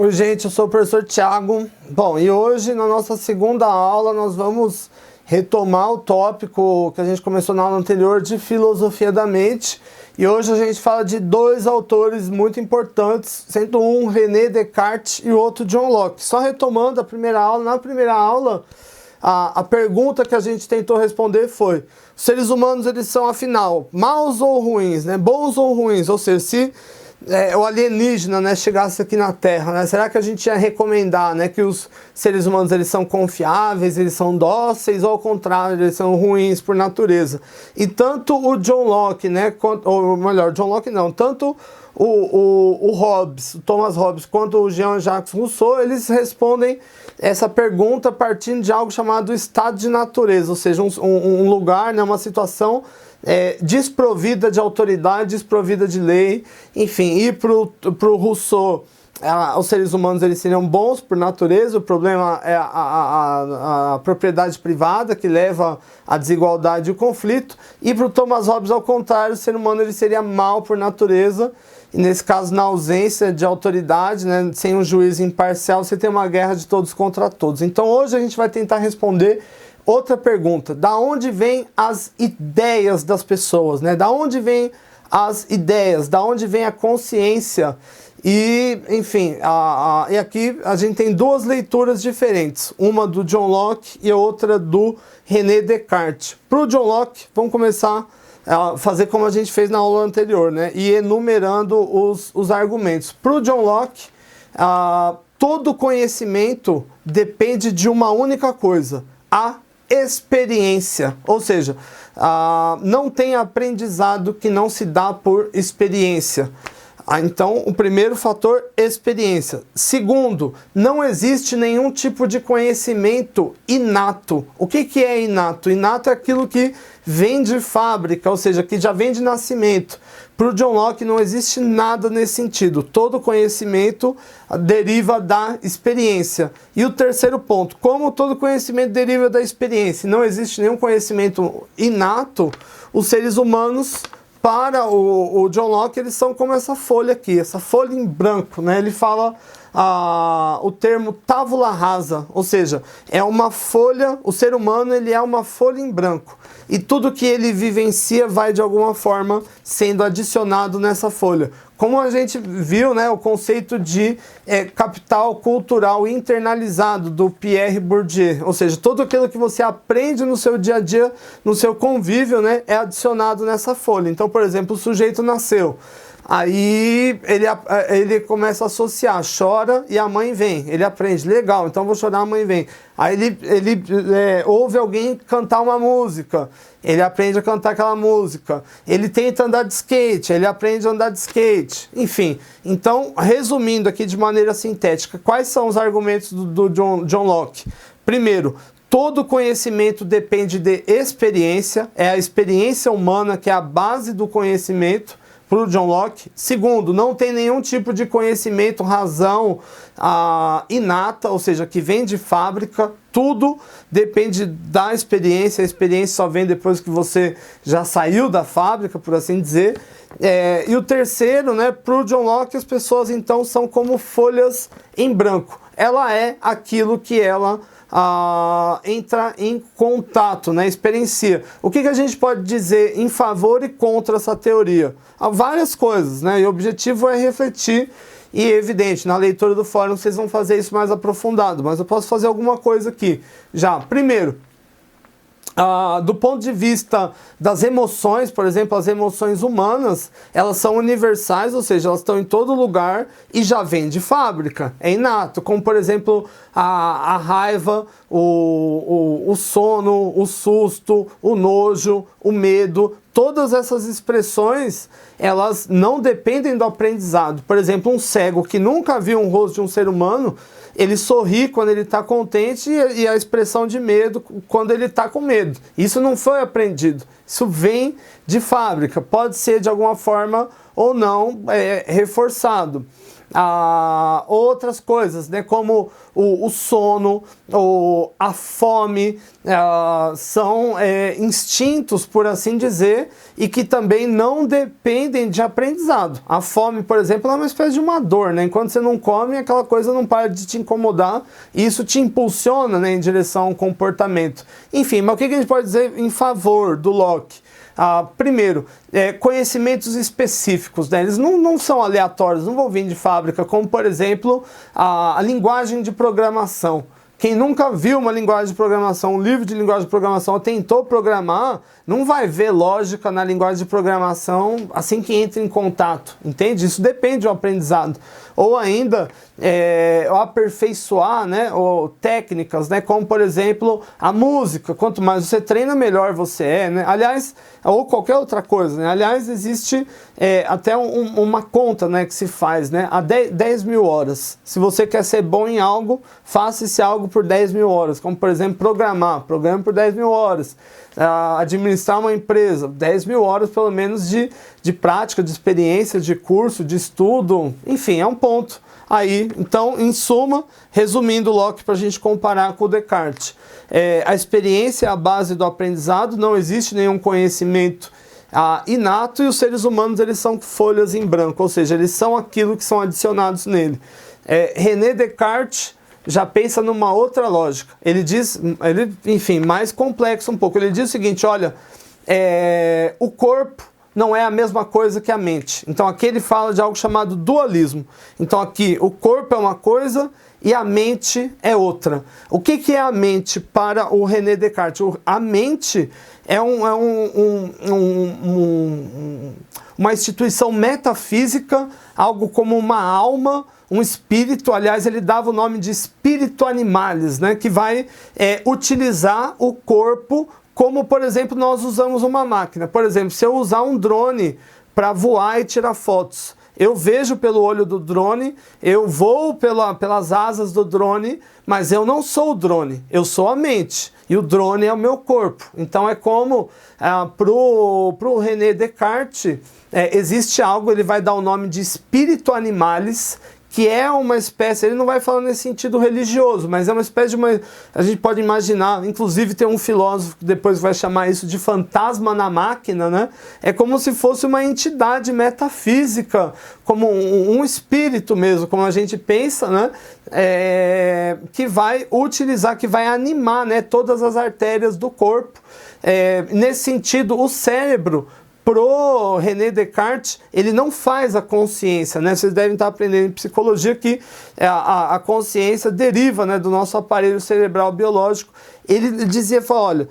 Oi gente, eu sou o professor Thiago. Bom, e hoje na nossa segunda aula nós vamos retomar o tópico que a gente começou na aula anterior de filosofia da mente. E hoje a gente fala de dois autores muito importantes, sendo um René Descartes e o outro John Locke. Só retomando a primeira aula, na primeira aula a pergunta que a gente tentou responder foi: os seres humanos eles são afinal maus ou ruins, né? Bons ou ruins? Ou seja, se o alienígena, né, chegasse aqui na Terra, né, será que a gente ia recomendar, né, que os seres humanos eles são confiáveis, eles são dóceis, ou ao contrário, eles são ruins por natureza? E tanto o John Locke, né, ou melhor, John Locke não, tanto o Hobbes, o Thomas Hobbes, quanto o Jean-Jacques Rousseau, eles respondem essa pergunta partindo de algo chamado estado de natureza, ou seja, um lugar, né, uma situação desprovida de autoridade, desprovida de lei, enfim. E pro Rousseau, os seres humanos eles seriam bons por natureza, o problema é a propriedade privada que leva à desigualdade e o conflito. E para o Thomas Hobbes, ao contrário, o ser humano ele seria mau por natureza, e nesse caso, na ausência de autoridade, né, sem um juiz imparcial, você tem uma guerra de todos contra todos. Então hoje a gente vai tentar responder outra pergunta: da onde vêm as ideias das pessoas, né? Da onde vêm as ideias, da onde vem a consciência? E, enfim, e aqui a gente tem duas leituras diferentes, uma do John Locke e a outra do René Descartes. Para o John Locke, vamos começar a fazer como a gente fez na aula anterior, né? E enumerando os argumentos. Para o John Locke, todo conhecimento depende de uma única coisa: a experiência. Ou seja, não tem aprendizado que não se dá por experiência. Então, o primeiro fator, experiência. Segundo, não existe nenhum tipo de conhecimento inato. O que é inato? Inato é aquilo que vem de fábrica, ou seja, que já vem de nascimento. Para o John Locke não existe nada nesse sentido. Todo conhecimento deriva da experiência. E o terceiro ponto: como todo conhecimento deriva da experiência, não existe nenhum conhecimento inato, os seres humanos, para o John Locke, eles são como essa folha aqui, essa folha em branco, né? Ele fala o termo tábula rasa, ou seja, é uma folha, o ser humano ele é uma folha em branco. E tudo que ele vivencia vai de alguma forma sendo adicionado nessa folha. Como a gente viu, né, o conceito de capital cultural internalizado do Pierre Bourdieu, ou seja, tudo aquilo que você aprende no seu dia a dia, no seu convívio, né, é adicionado nessa folha. Então, por exemplo, o sujeito nasceu, aí ele começa a associar, chora e a mãe vem. Ele aprende, legal, então vou chorar, a mãe vem. Aí ele ouve alguém cantar uma música, ele aprende a cantar aquela música. Ele tenta andar de skate, ele aprende a andar de skate. Enfim, então, resumindo aqui de maneira sintética, quais são os argumentos do John Locke? Primeiro, todo conhecimento depende de experiência, é a experiência humana que é a base do conhecimento para o John Locke. Segundo, não tem nenhum tipo de conhecimento, razão inata, ou seja, que vem de fábrica. Tudo depende da experiência, a experiência só vem depois que você já saiu da fábrica, por assim dizer. E o terceiro, né, para o John Locke, as pessoas então são como folhas em branco. Ela é aquilo que ela entra em contato, né, experiencia. O que a gente pode dizer em favor e contra essa teoria? Há várias coisas, né, e o objetivo é refletir. E é evidente, na leitura do fórum vocês vão fazer isso mais aprofundado, mas eu posso fazer alguma coisa aqui já. Primeiro, do ponto de vista das emoções, por exemplo, as emoções humanas, elas são universais, ou seja, elas estão em todo lugar e já vêm de fábrica, é inato, como por exemplo a raiva, o sono, o susto, o nojo, o medo. Todas essas expressões, elas não dependem do aprendizado. Por exemplo, um cego que nunca viu um rosto de um ser humano, ele sorri quando ele está contente e a expressão de medo quando ele está com medo. Isso não foi aprendido. Isso vem de fábrica. Pode ser de alguma forma ou não reforçado. outras coisas, né, como o sono, a fome, são instintos, por assim dizer, e que também não dependem de aprendizado. A fome, por exemplo, é uma espécie de uma dor, né? Enquanto você não come, aquela coisa não para de te incomodar e isso te impulsiona, né, em direção ao comportamento. Enfim, mas o que a gente pode dizer em favor do Locke? Primeiro, conhecimentos específicos, né? Eles não são aleatórios, não vão vir de fábrica, como por exemplo a linguagem de programação. Quem nunca viu uma linguagem de programação, um livro de linguagem de programação, ou tentou programar, não vai ver lógica na linguagem de programação assim que entra em contato, entende? Isso depende do aprendizado. Ou ainda, aperfeiçoar, né, ou técnicas, né, como por exemplo a música. Quanto mais você treina, melhor você é, né? Aliás, ou qualquer outra coisa, né? Aliás, existe até uma conta, né, que se faz, né, a 10 mil horas. Se você quer ser bom em algo, faça esse algo por 10 mil horas, como por exemplo programar, programa por 10 mil horas. Administrar uma empresa, 10 mil horas pelo menos de prática, de experiência, de curso, de estudo, enfim, é um ponto aí. Então, em suma, resumindo Locke para a gente comparar com o Descartes, a experiência é a base do aprendizado, não existe nenhum conhecimento inato, e os seres humanos eles são folhas em branco, ou seja, eles são aquilo que são adicionados nele. René Descartes já pensa numa outra lógica. Ele diz, enfim, mais complexo um pouco. Ele diz o seguinte, olha, o corpo não é a mesma coisa que a mente. Então aqui ele fala de algo chamado dualismo. Então aqui o corpo é uma coisa e a mente é outra. O que é a mente para o René Descartes? A mente é uma instituição metafísica, algo como uma alma, um espírito. Aliás, ele dava o nome de espírito animalis, né, que vai utilizar o corpo como, por exemplo, nós usamos uma máquina. Por exemplo, se eu usar um drone para voar e tirar fotos, eu vejo pelo olho do drone, eu voo pelas asas do drone, mas eu não sou o drone, eu sou a mente. E o drone é o meu corpo. Então é como, pro René Descartes, existe algo, ele vai dar o nome de espírito animalis, que é uma espécie, ele não vai falar nesse sentido religioso, mas é uma espécie de a gente pode imaginar, inclusive tem um filósofo que depois vai chamar isso de fantasma na máquina, né? É como se fosse uma entidade metafísica, como um espírito mesmo, como a gente pensa, né? Que vai utilizar, que vai animar, né, todas as artérias do corpo. Nesse sentido, o cérebro, pro René Descartes, ele não faz a consciência, né? Vocês devem estar aprendendo em psicologia que a consciência deriva, né, do nosso aparelho cerebral biológico. Ele dizia, olha,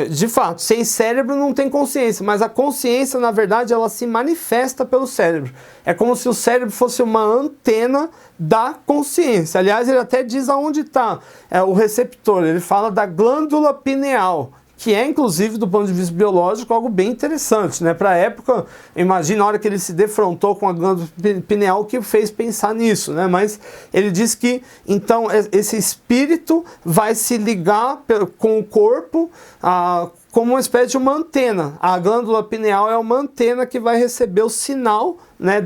de fato, sem cérebro não tem consciência, mas a consciência, na verdade, ela se manifesta pelo cérebro. É como se o cérebro fosse uma antena da consciência. Aliás, ele até diz aonde está o receptor. Ele fala da glândula pineal, que é, inclusive, do ponto de vista biológico, algo bem interessante, né? Para a época, imagina a hora que ele se defrontou com a glândula pineal, que o fez pensar nisso, né? Mas ele diz que, então, esse espírito vai se ligar com o corpo como uma espécie de uma antena. A glândula pineal é uma antena que vai receber o sinal, né,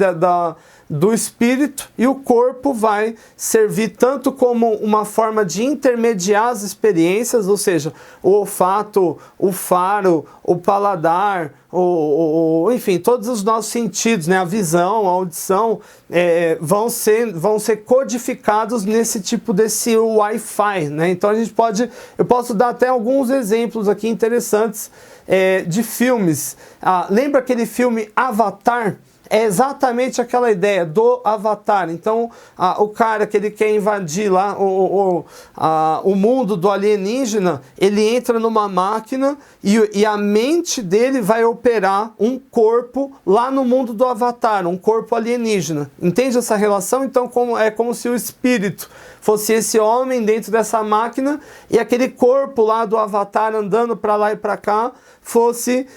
do espírito, e o corpo vai servir tanto como uma forma de intermediar as experiências, ou seja, o olfato, o faro, o paladar, enfim, todos os nossos sentidos, né, a visão, a audição, vão ser codificados nesse tipo desse Wi-Fi, né? Então eu posso dar até alguns exemplos aqui interessantes de filmes. Lembra aquele filme Avatar? É exatamente aquela ideia do Avatar. Então, o cara que ele quer invadir lá o mundo do alienígena, ele entra numa máquina e a mente dele vai operar um corpo lá no mundo do Avatar, um corpo alienígena. Entende essa relação? Então, é como se o espírito fosse esse homem dentro dessa máquina e aquele corpo lá do Avatar andando para lá e para cá fosse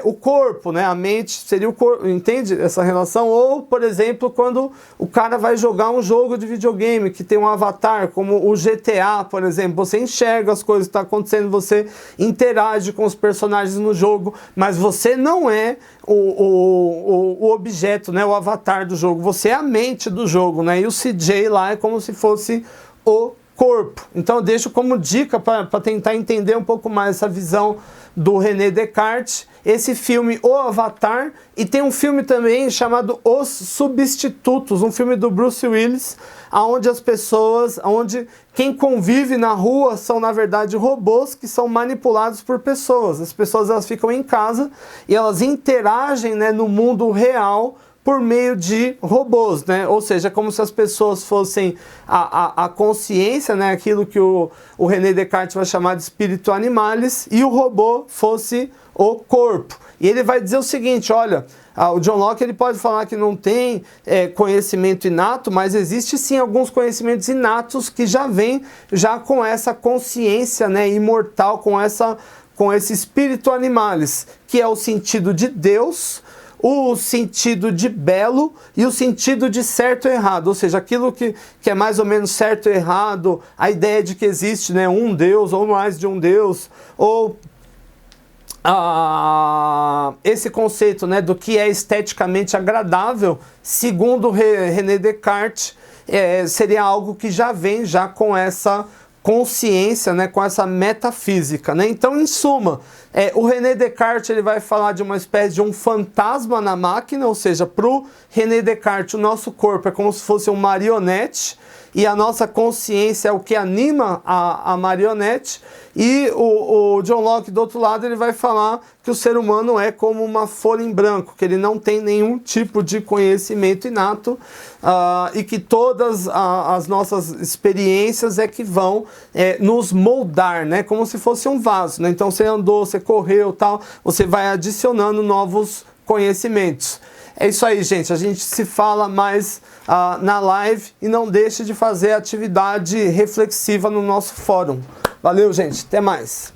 o corpo, né? A mente seria o corpo, entende essa relação? Ou, por exemplo, quando o cara vai jogar um jogo de videogame que tem um avatar, como o GTA, por exemplo, você enxerga as coisas que estão acontecendo, você interage com os personagens no jogo, mas você não é o objeto, né? O avatar do jogo, você é a mente do jogo, né? E o CJ lá é como se fosse o corpo. Então eu deixo como dica para tentar entender um pouco mais essa visão do René Descartes, esse filme O Avatar, e tem um filme também chamado Os Substitutos, um filme do Bruce Willis, onde as pessoas, onde quem convive na rua são na verdade robôs que são manipulados por pessoas. As pessoas elas ficam em casa e elas interagem, né, no mundo real por meio de robôs, né? Ou seja, como se as pessoas fossem a consciência, né? Aquilo que o René Descartes vai chamar de espírito animalis, e o robô fosse o corpo. E ele vai dizer o seguinte, olha, o John Locke ele pode falar que não tem conhecimento inato, mas existe sim alguns conhecimentos inatos que já vêm já com essa consciência, né, imortal, com esse espírito animalis, que é o sentido de Deus, o sentido de belo e o sentido de certo e errado, ou seja, aquilo que é mais ou menos certo e errado, a ideia de que existe, né, um Deus ou mais de um Deus, ou esse conceito, né, do que é esteticamente agradável, segundo René Descartes, seria algo que já vem já com essa consciência, né, com essa metafísica, né? Então, em suma, o René Descartes ele vai falar de uma espécie de um fantasma na máquina, ou seja, para o René Descartes o nosso corpo é como se fosse um marionete e a nossa consciência é o que anima a marionete, e o John Locke do outro lado ele vai falar que o ser humano é como uma folha em branco, que ele não tem nenhum tipo de conhecimento inato, e que todas as nossas experiências é que vão nos moldar, né? Como se fosse um vaso, né? Então você andou, você correu, tal, você vai adicionando novos conhecimentos. É isso aí, gente. A gente se fala mais na live, e não deixe de fazer atividade reflexiva no nosso fórum. Valeu, gente. Até mais.